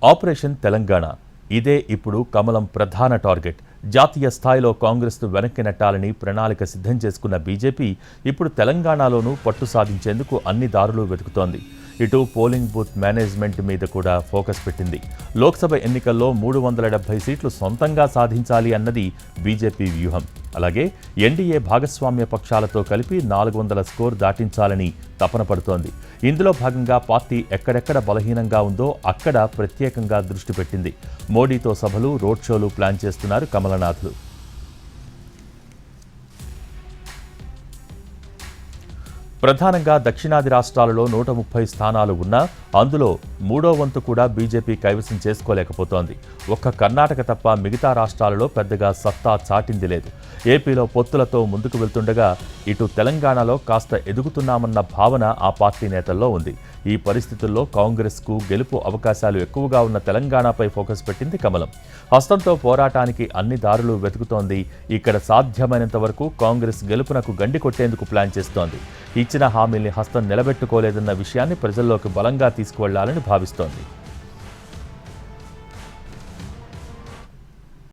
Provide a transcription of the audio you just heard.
Operation Telangana ఇదే ఇప్పుడు కమలం ప్రధాన టార్గెట్. జాతీయ స్థాయిలో కాంగ్రెస్ను వెనక్కి నెట్టాలని ప్రణాళిక సిద్ధం చేసుకున్న బీజేపీ ఇప్పుడు తెలంగాణలోనూ పట్టు సాధించేందుకు అన్ని దారులు వెతుకుతోంది. ఇటు పోలింగ్ బూత్ మేనేజ్మెంట్ మీద కూడా ఫోకస్ పెట్టింది. లోక్సభ ఎన్నికల్లో 370 సీట్లు సొంతంగా సాధించాలి అన్నది బీజేపీ వ్యూహం. అలాగే ఎన్డీఏ భాగస్వామ్య పక్షాలతో కలిపి 400 స్కోర్ దాటించాలని తపన పడుతోంది. ఇందులో భాగంగా పార్టీ ఎక్కడెక్కడ బలహీనంగా ఉందో అక్కడ ప్రత్యేకంగా దృష్టి పెట్టింది. మోడీతో సభలు, రోడ్ షోలు ప్లాన్ చేస్తున్నారు కమలనాథులు. ప్రధానంగా దక్షిణాది రాష్ట్రాలలో 130 స్థానాలు ఉన్నా అందులో మూడో వంతు కూడా బీజేపీ కైవసం చేసుకోలేకపోతోంది. ఒక్క కర్ణాటక తప్ప మిగతా రాష్ట్రాలలో పెద్దగా సత్తా చాటింది లేదు. ఏపీలో పొత్తులతో ముందుకు వెళ్తుండగా ఇటు తెలంగాణలో కాస్త ఎదుగుతున్నామన్న భావన ఆ పార్టీ నేతల్లో ఉంది. ఈ పరిస్థితుల్లో కాంగ్రెస్కు గెలుపు అవకాశాలు ఎక్కువగా ఉన్న తెలంగాణపై ఫోకస్ పెట్టింది కమలం. హస్తంతో పోరాటానికి అన్ని దారులు వెతుకుతోంది. ఇక్కడ సాధ్యమైనంత వరకు కాంగ్రెస్ గెలుపునకు గండి కొట్టేందుకు ప్లాన్ చేస్తోంది. ఇచ్చిన హామీల్ని హస్తం నిలబెట్టుకోలేదన్న విషయాన్ని ప్రజల్లోకి బలంగా తీసుకువెళ్లాలని భావిస్తోంది.